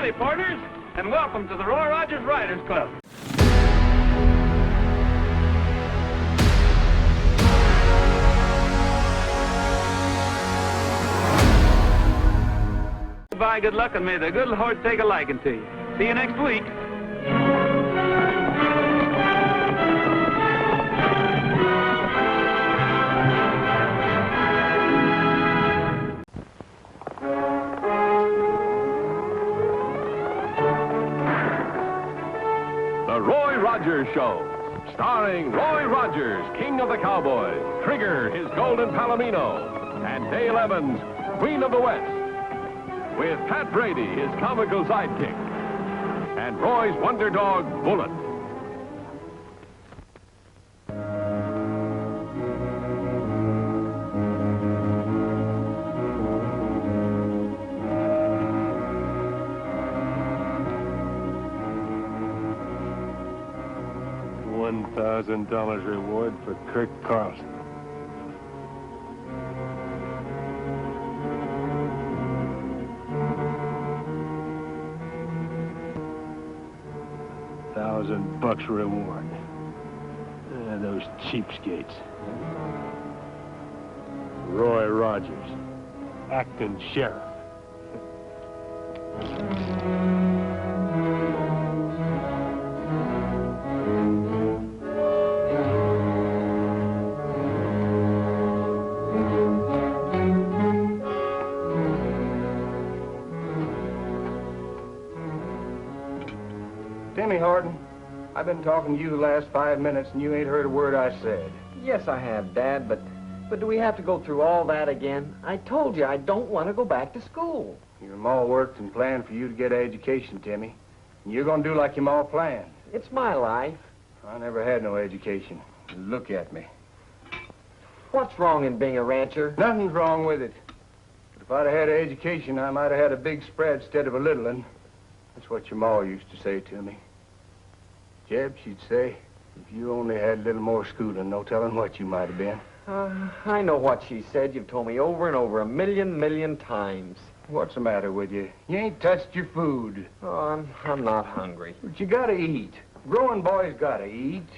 Howdy, partners, and welcome to the Roy Rogers Riders Club. Goodbye, good luck, and may the good Lord take a liking to you. See you next week. The Roy Rogers Show, starring Roy Rogers, King of the Cowboys, Trigger, his golden palomino, and Dale Evans, Queen of the West, with Pat Brady, his comical sidekick, and Roy's wonder dog, Bullet. $1,000 reward for Kurt Carlson. $1,000 reward. Those cheapskates. Roy Rogers, acting sheriff. Timmy Horton, I've been talking to you the last 5 minutes and you ain't heard a word I said. Yes, I have, Dad, but do we have to go through all that again? I told you I don't want to go back to school. Your ma worked and planned for you to get an education, Timmy. And you're gonna do like your ma planned. It's my life. I never had no education. Look at me. What's wrong in being a rancher? Nothing's wrong with it. But if I'd have had an education, I might have had a big spread instead of a little one. That's what your ma used to say to me. Jeb, she'd say, if you only had a little more schooling, no telling what you might have been. I know what she said. You've told me over and over a million times. What's the matter with you? You ain't touched your food. Oh, I'm not hungry. But you gotta eat. Growing boys gotta eat.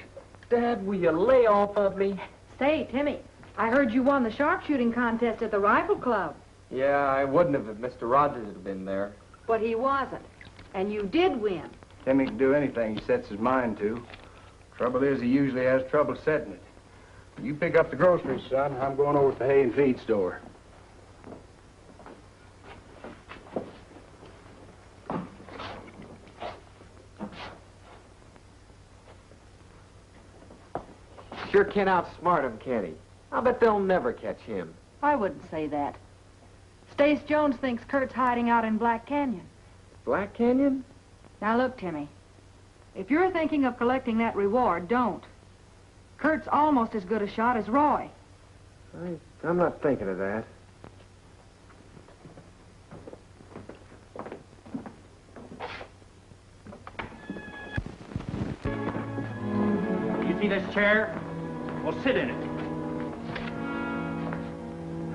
Dad, will you lay off of me? Say, Timmy, I heard you won the sharpshooting contest at the Rifle Club. Yeah, I wouldn't have if Mr. Rogers had been there. But he wasn't. And you did win. Timmy can do anything he sets his mind to. Trouble is, he usually has trouble setting it. You pick up the groceries, son. I'm going over to the hay and feed store. Sure can outsmart him, can't he? I'll bet they'll never catch him. I wouldn't say that. Stace Jones thinks Kurt's hiding out in Black Canyon. Black Canyon? Now look, Timmy. If you're thinking of collecting that reward, don't. Kurt's almost as good a shot as Roy. I'm not thinking of that. You see this chair? Well, sit in it.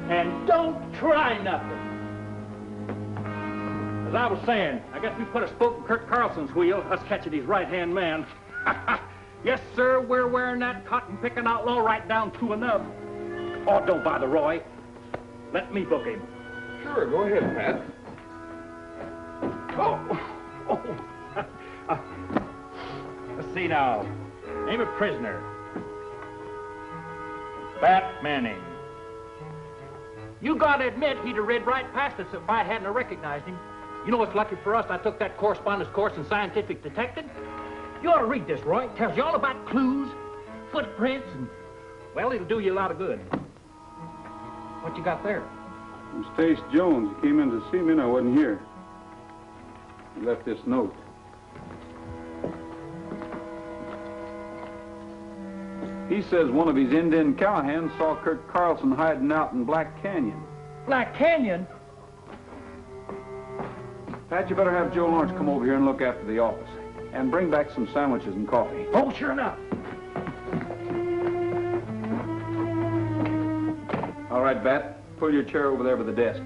And don't try nothing. As I was saying, I guess we put a spoke in Kurt Carlson's wheel, us catching his right-hand man. Yes, sir, we're wearing that cotton-picking outlaw right down to a nub. Oh, don't bother, Roy. Let me book him. Sure, go ahead, Pat. Let's see now. Name of prisoner. Bat Manning. You gotta admit he'd have read right past us if I hadn't recognized him. You know what's lucky for us? I took that correspondence course in scientific detective. You ought to read this, Roy. It tells you all about clues, footprints, and, well, it'll do you a lot of good. What you got there? From Stace Jones. He came in to see me and I wasn't here. He left this note. He says one of his Indian cowhands saw Kurt Carlson hiding out in Black Canyon. Black Canyon? Pat, you better have Joe Lawrence come over here and look after the office. And bring back some sandwiches and coffee. Oh, sure enough. All right, Bat. Pull your chair over there by the desk.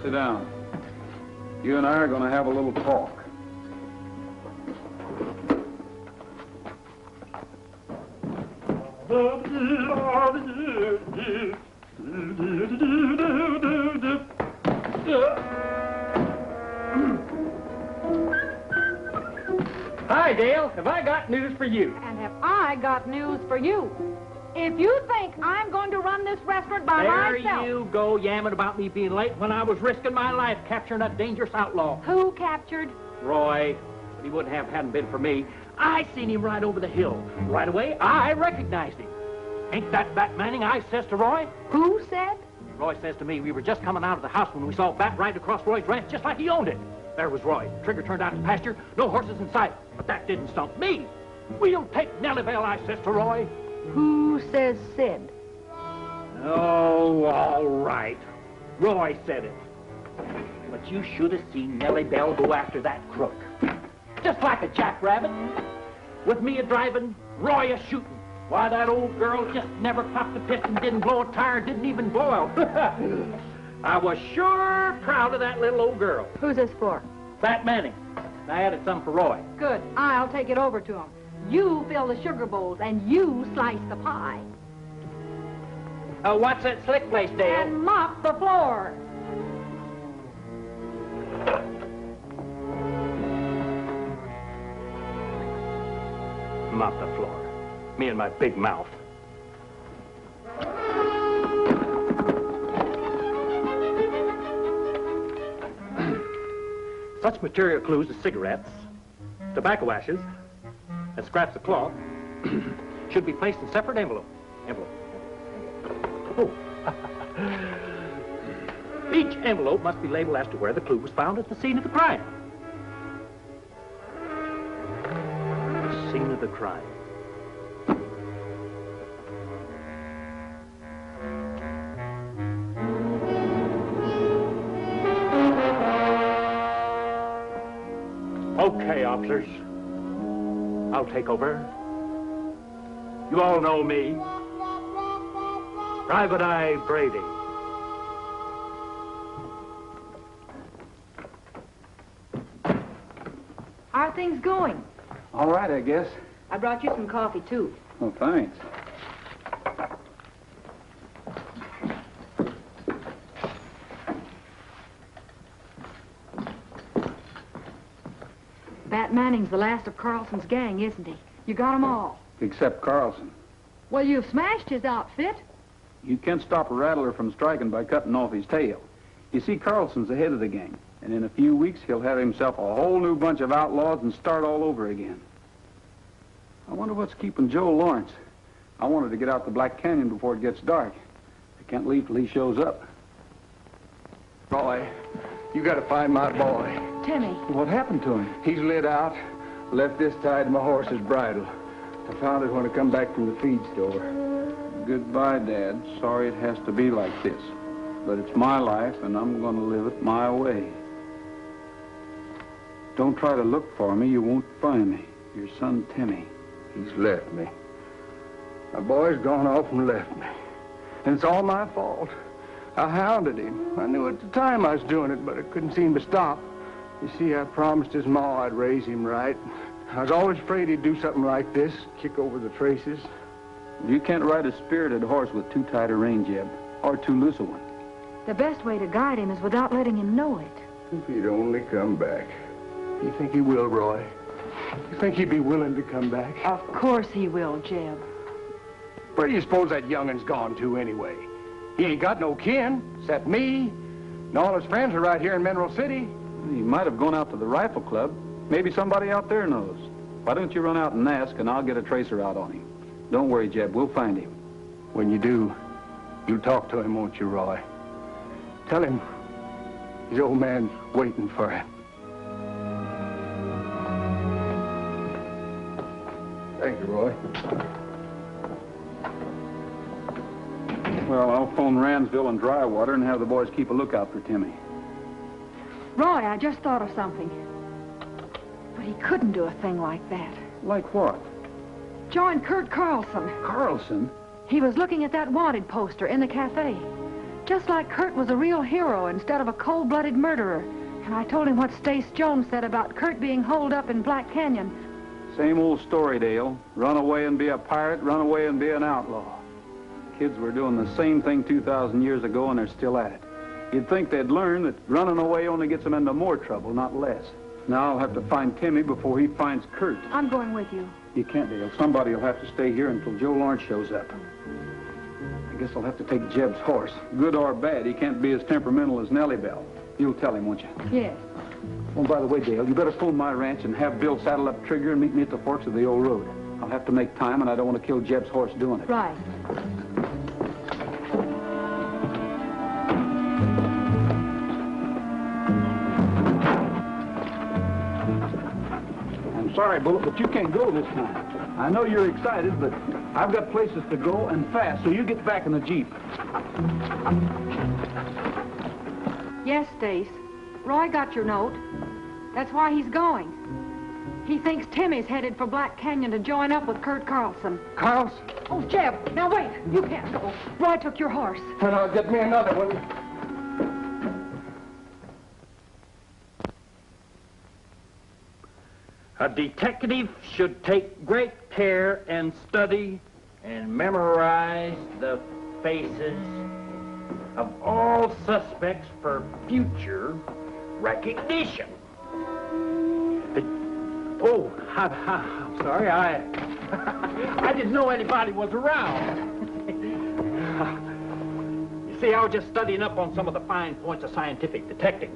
sit down. You and I are going to have a little talk. Hi, Dale. Have I got news for you? And have I got news for you? If you think I'm going to run this restaurant by myself... There you go, yamming about me being late when I was risking my life capturing a dangerous outlaw. Who captured? Roy. But he wouldn't have hadn't been for me. I seen him right over the hill. Right away, I recognized him. Ain't that Bat Manning? I says to Roy. Who said? Roy says to me, we were just coming out of the house when we saw Bat right across Roy's ranch, just like he owned it. There was Roy. Trigger turned out his pasture. No horses in sight. But that didn't stump me. We'll take Nellybelle, I says to Roy. Who says Sid? Oh, all right. Roy said it. But you should have seen Nellybelle go after that crook. Just like a jackrabbit. With me a-driving, Roy a-shooting. Why, that old girl just never popped a piston, didn't blow a tire, didn't even blow out. I was sure proud of that little old girl. Who's this for? Bat Manning. I added some for Roy. Good. I'll take it over to him. You fill the sugar bowls, and you slice the pie. What's that slick place, Dale? And mop the floor. Mop the floor. Me and my big mouth. Such material clues as cigarettes, tobacco ashes, and scraps of cloth should be placed in separate envelopes. Oh. Each envelope must be labeled as to where the clue was found at the scene of the crime. The scene of the crime. Okay, officers. I'll take over. You all know me. Private Eye Brady. How are things going? All right, I guess. I brought you some coffee, too. Oh, thanks. Bat Manning's the last of Carlson's gang, isn't he? You got 'em all. Except Carlson. Well, you've smashed his outfit. You can't stop a rattler from striking by cutting off his tail. You see, Carlson's the head of the gang, and in a few weeks he'll have himself a whole new bunch of outlaws and start all over again. I wonder what's keeping Joe Lawrence. I wanted to get out the Black Canyon before it gets dark. I can't leave till he shows up. Roy, you gotta find my boy. Timmy. What happened to him? He's lit out, left this tied to my horse's bridle. I found it when I come back from the feed store. Goodbye, Dad. Sorry it has to be like this. But it's my life, and I'm going to live it my way. Don't try to look for me. You won't find me. Your son, Timmy. He's left me. My boy's gone off and left me. And it's all my fault. I hounded him. I knew at the time I was doing it, but I couldn't seem to stop. You see, I promised his ma I'd raise him right. I was always afraid he'd do something like this, kick over the traces. You can't ride a spirited horse with too tight a rein, Jeb, or too loose a one. The best way to guide him is without letting him know it. If he'd only come back. You think he will, Roy? You think he'd be willing to come back? Of course he will, Jeb. Where do you suppose that youngin's gone to anyway? He ain't got no kin, except me. And all his friends are right here in Mineral City. He might have gone out to the rifle club. Maybe somebody out there knows. Why don't you run out and ask, and I'll get a tracer out on him. Don't worry, Jeb. We'll find him. When you do, you'll talk to him, won't you, Roy? Tell him his old man's waiting for him. Thank you, Roy. Well, I'll phone Ransville and Drywater and have the boys keep a lookout for Timmy. Roy, I just thought of something. But he couldn't do a thing like that. Like what? Join Kurt Carlson. Carlson? He was looking at that wanted poster in the cafe. Just like Kurt was a real hero instead of a cold-blooded murderer. And I told him what Stace Jones said about Kurt being holed up in Black Canyon. Same old story, Dale. Run away and be a pirate, run away and be an outlaw. Kids were doing the same thing 2,000 years ago, and they're still at it. You'd think they'd learn that running away only gets them into more trouble, not less. Now I'll have to find Timmy before he finds Kurt. I'm going with you. You can't, Dale. Somebody will have to stay here until Joe Lawrence shows up. I guess I'll have to take Jeb's horse. Good or bad, he can't be as temperamental as Nellybelle. You'll tell him, won't you? Yes. Oh, by the way, Dale, you better phone my ranch and have Bill saddle up Trigger and meet me at the forks of the old road. I'll have to make time, and I don't want to kill Jeb's horse doing it. Right. I'm sorry, Bullet, but you can't go this time. I know you're excited, but I've got places to go, and fast, so you get back in the Jeep. Yes, Stace. Roy got your note. That's why he's going. He thinks Timmy's headed for Black Canyon to join up with Kurt Carlson. Carlson? Oh, Jeb, now wait. You can't go. Roy took your horse. Well, I'll get me another one. A detective should take great care and study and memorize the faces of all suspects for future recognition. Oh, I'm sorry, I didn't know anybody was around. You see, I was just studying up on some of the fine points of scientific detecting.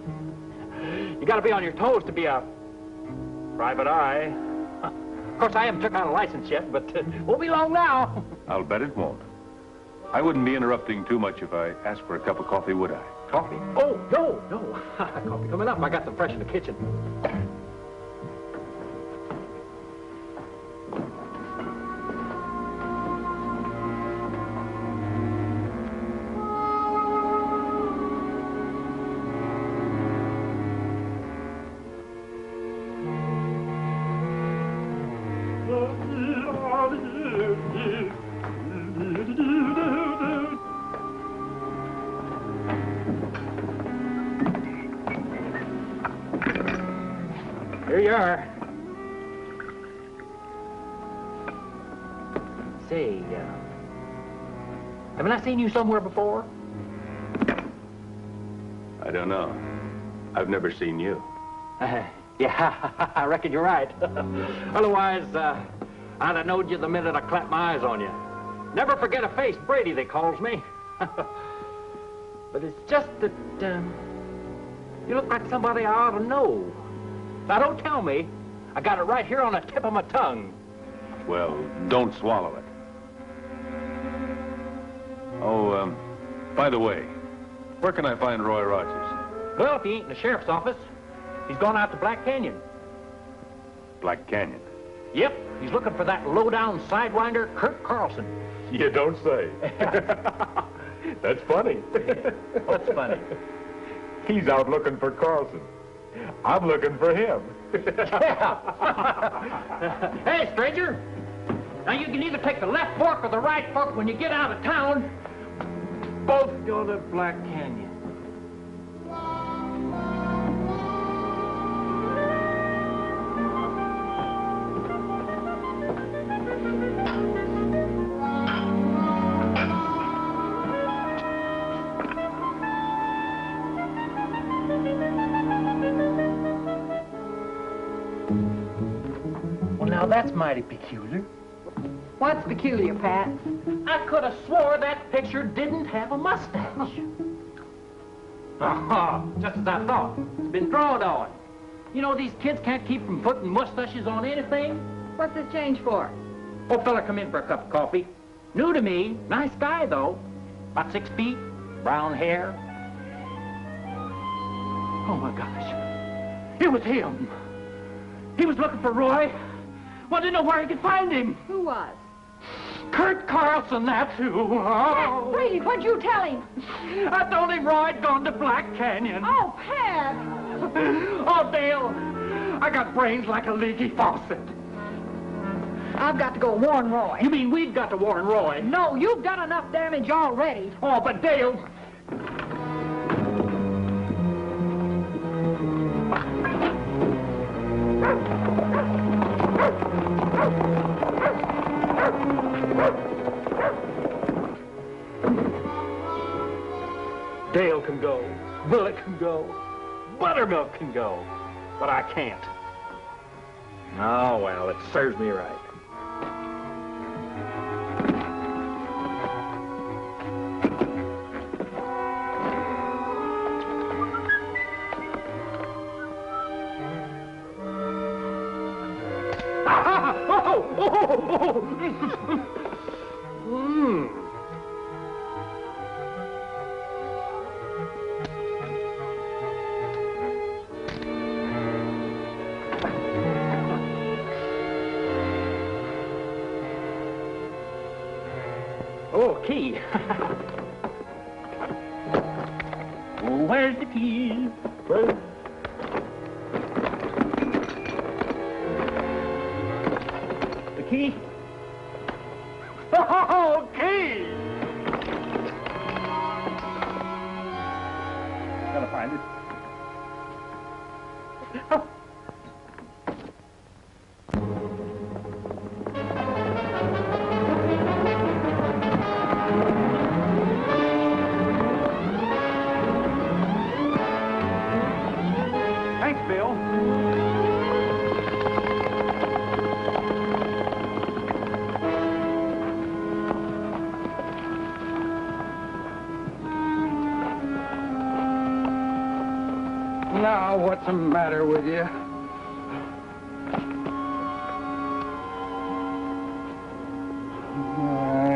You gotta be on your toes to be a private eye. Of course, I haven't took out a license yet, but won't be long now. I'll bet it won't. I wouldn't be interrupting too much if I asked for a cup of coffee, would I? Coffee? Oh, no. Coffee coming up. I got some fresh in the kitchen. Here you are. Say, haven't I seen you somewhere before? I don't know. I've never seen you. Yeah, I reckon you're right. Otherwise, I'd have knowed you the minute I clapped my eyes on you. Never forget a face, Brady, they calls me. But it's just that, you look like somebody I ought to know. Now, don't tell me. I got it right here on the tip of my tongue. Well, don't swallow it. Oh, by the way, where can I find Roy Rogers? Well, if he ain't in the sheriff's office, he's gone out to Black Canyon. Black Canyon. Yep, he's looking for that low-down sidewinder, Kurt Carlson. You don't say. That's funny. What's funny? He's out looking for Carlson. I'm looking for him. Hey, stranger. Now, you can either take the left fork or the right fork when you get out of town. Both go to Black Canyon. Well, now that's mighty peculiar. What's peculiar, Pat? I could have swore that picture didn't have a mustache. Just as I thought. It's been drawn on. You know, these kids can't keep from putting mustaches on anything. What's this change for? Oh, fella, come in for a cup of coffee. New to me. Nice guy, though. About 6 feet. Brown hair. Oh, my gosh. It was him. He was looking for Roy. Wanted to know where he could find him. Who was? Kurt Carlson, that's who. Pat Oh. Brady, what'd you tell him? I told him Roy'd gone to Black Canyon. Oh, Pat! Oh, Dale, I got brains like a leaky faucet. I've got to go warn Roy. You mean we've got to warn Roy? No, you've done enough damage already. Oh, but Dale, can go. Buttermilk can go. But I can't. Oh, well, it serves me right. Oh, key. Oh, where's the key? Where? The key? Oh, key! Gotta find it. Oh. Now, what's the matter with you?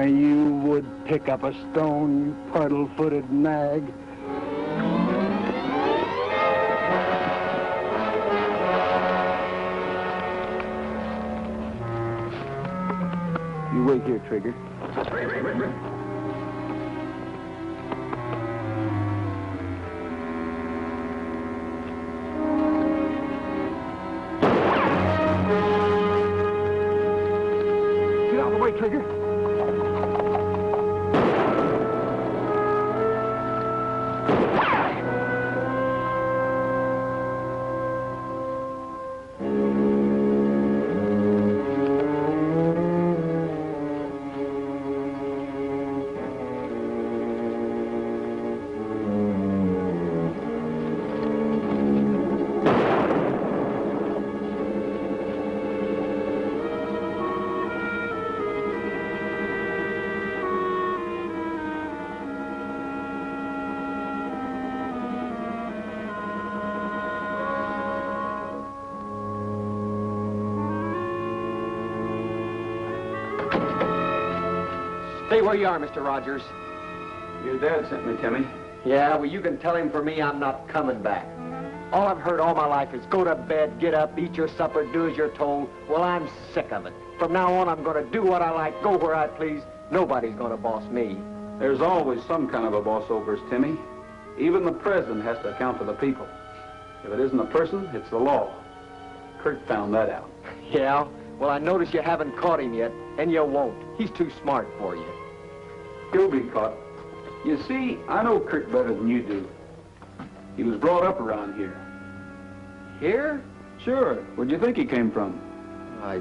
You would pick up a stone, you puddle-footed nag. You wait here, Trigger. Trigger. Stay where you are, Mr. Rogers. Your dad sent me, Timmy. Yeah, well, you can tell him for me I'm not coming back. All I've heard all my life is go to bed, get up, eat your supper, do as you're told. Well, I'm sick of it. From now on, I'm going to do what I like, go where I please. Nobody's going to boss me. There's always some kind of a boss over us, Timmy. Even the president has to account to the people. If it isn't a person, it's the law. Kurt found that out. Yeah? Well, I notice you haven't caught him yet, and you won't. He's too smart for you. He'll be caught. You see, I know Kurt better than you do. He was brought up around here. Here? Sure. Where'd you think he came from? I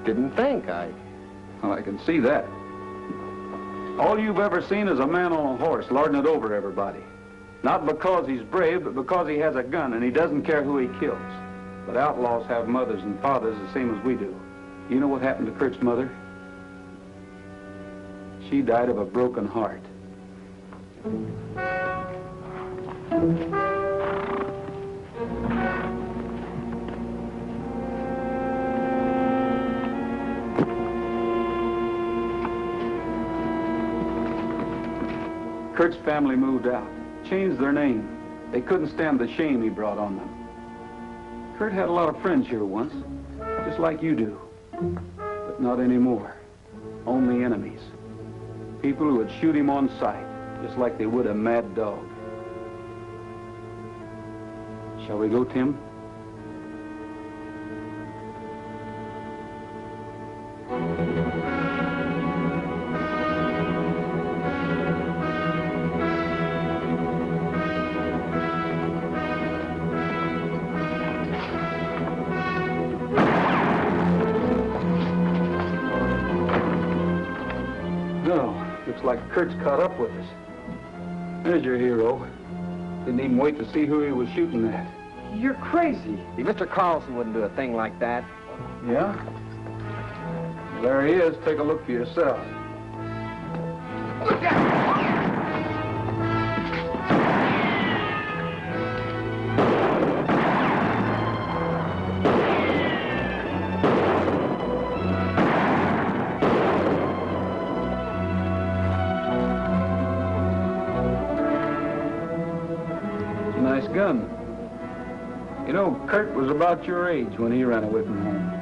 didn't think. Well, I can see that. All you've ever seen is a man on a horse lording it over everybody. Not because he's brave, but because he has a gun and he doesn't care who he kills. But outlaws have mothers and fathers the same as we do. You know what happened to Kurt's mother? She died of a broken heart. Kurt's family moved out, changed their name. They couldn't stand the shame he brought on them. Kurt had a lot of friends here once, just like you do. But not anymore. Only enemies. People who would shoot him on sight, just like they would a mad dog. Shall we go, Tim? Looks like Kurt's caught up with us. There's your hero. Didn't even wait to see who he was shooting at. You're crazy. Mr. Carlson wouldn't do a thing like that. Yeah? There he is. Take a look for yourself. Look out! Nice gun. You know, Kurt was about your age when he ran away from home.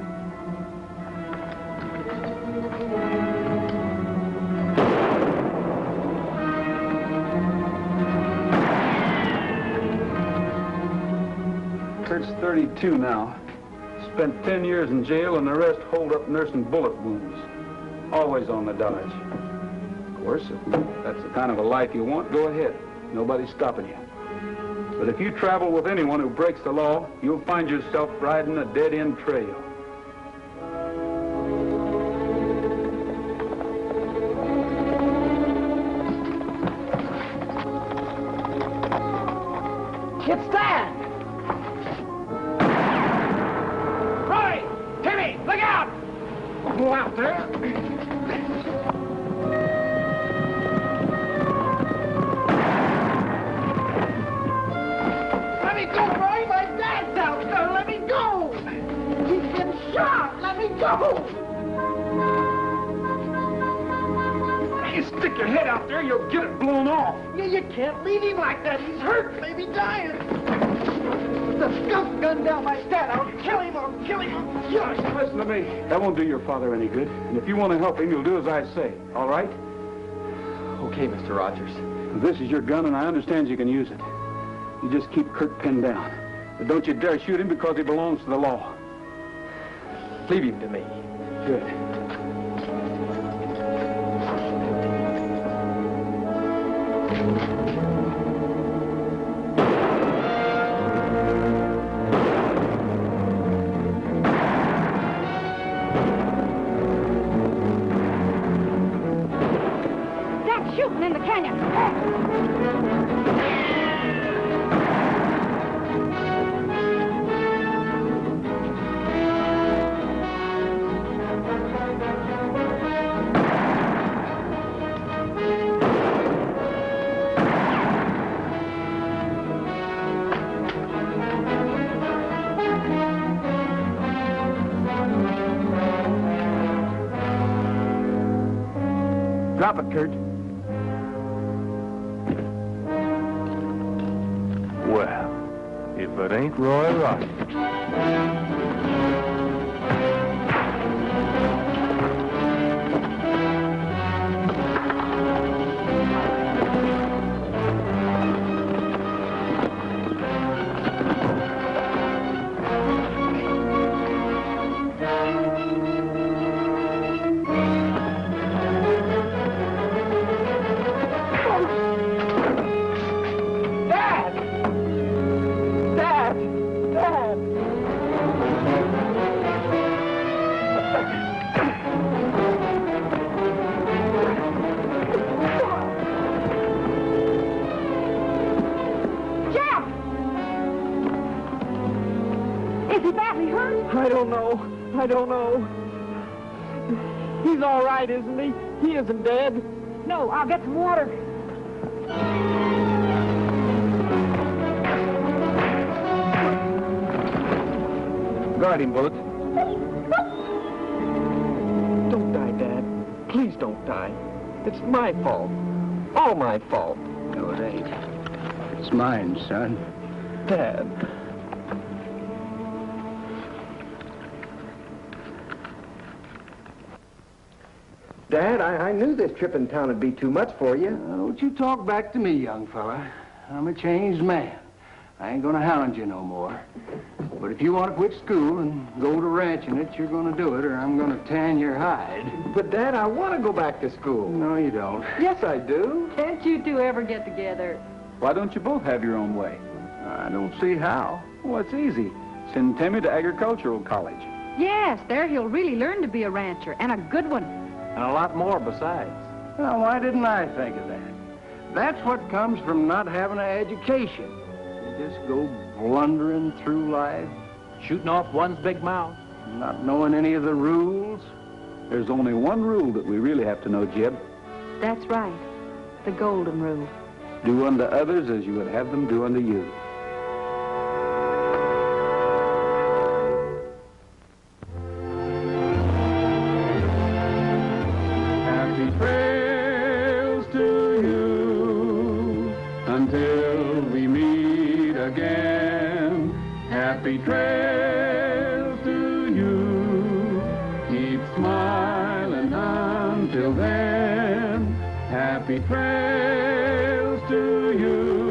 Kurt's 32 now. Spent 10 years in jail and the rest holed up nursing bullet wounds. Always on the dodge. Of course, if that's the kind of a life you want, go ahead. Nobody's stopping you. But if you travel with anyone who breaks the law, you'll find yourself riding a dead-end trail. It's Dad! Roy! Timmy! Look out! Go out there. Let me go, Roy! My dad's out there! Let me go! He's been shot! Let me go! You stick your head out there, you'll get it blown off. You can't leave him like that. He's hurt, maybe dying. The skunk gunned down my dad. I'll kill him. I'll kill him. I'll kill him. Listen to me. That won't do your father any good. And if you want to help him, you'll do as I say. All right? Okay, Mr. Rogers. This is your gun, and I understand you can use it. You just keep Kurt pinned down. But don't you dare shoot him because he belongs to the law. Leave him to me. Good. That's shooting in the canyon. Drop it, Kurt. Well, if it ain't Roy Rogers. I don't know. He's all right, isn't he? He isn't dead. No, I'll get some water. Guard him, Bullet. Don't die, Dad. Please don't die. It's my fault. All my fault. No, it ain't. It's mine, son. Dad. Dad, I knew this trip in town would be too much for you. Don't you talk back to me, young fella. I'm a changed man. I ain't gonna hound you no more. But if you want to quit school and go to ranching it, you're gonna do it, or I'm gonna tan your hide. But, Dad, I want to go back to school. No, you don't. Yes, I do. Can't you two ever get together? Why don't you both have your own way? I don't see how. Well, it's easy. Send Timmy to agricultural college. Yes, there he'll really learn to be a rancher, and a good one. And a lot more besides. Well, why didn't I think of that? That's what comes from not having an education. You just go blundering through life, Shooting off one's big mouth. not knowing any of the rules. There's only one rule that we really have to know, Jeb. That's right. The golden rule. Do unto others as you would have them do unto you. Happy trails to you until we meet again. Happy trails to you. Keep smiling until then. Happy trails to you.